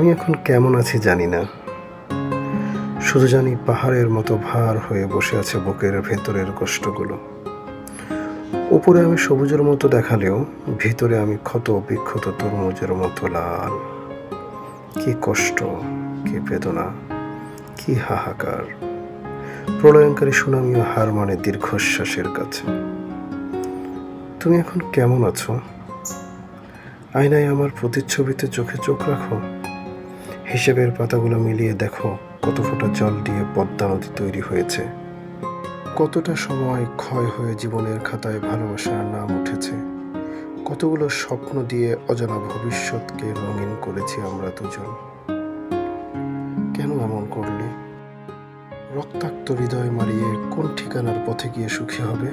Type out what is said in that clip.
আমি এখন কেমন আছি জানি না, শুধু জানি পাহাড়ের মতো ভার হয়ে বসে আছে বুকের ভেতরের কষ্টগুলো। উপরে আমি সবুজের মতো দেখালেও ভিতরে আমি ক্ষত বিক্ষত তরমুজের মতো লাল। কি কষ্ট, কি বেদনা, কি হাহাকার! প্রলয়ঙ্কারী সুনামিও হার মানে দীর্ঘশ্বাসের কাছে। তুমি এখন কেমন আছো? আয়নায় আমার প্রতিচ্ছবিতে চোখে চোখ রাখো। হিসেবের পাতাগুলো মিলিয়ে দেখো কত ফোঁটা জল দিয়ে পদ্মা নদী তৈরি হয়েছে, কতটা সময় ক্ষয় হয়ে জীবনের খাতায় ভালোবাসার নাম উঠেছে, কতগুলো স্বপ্ন দিয়ে অজানা ভবিষ্যৎকে রঙিন করেছি আমরা দুজন। কেন এমন করলে? রক্তাক্ত হৃদয় মারিয়ে কোন ঠিকানার পথে গিয়ে সুখী হবে?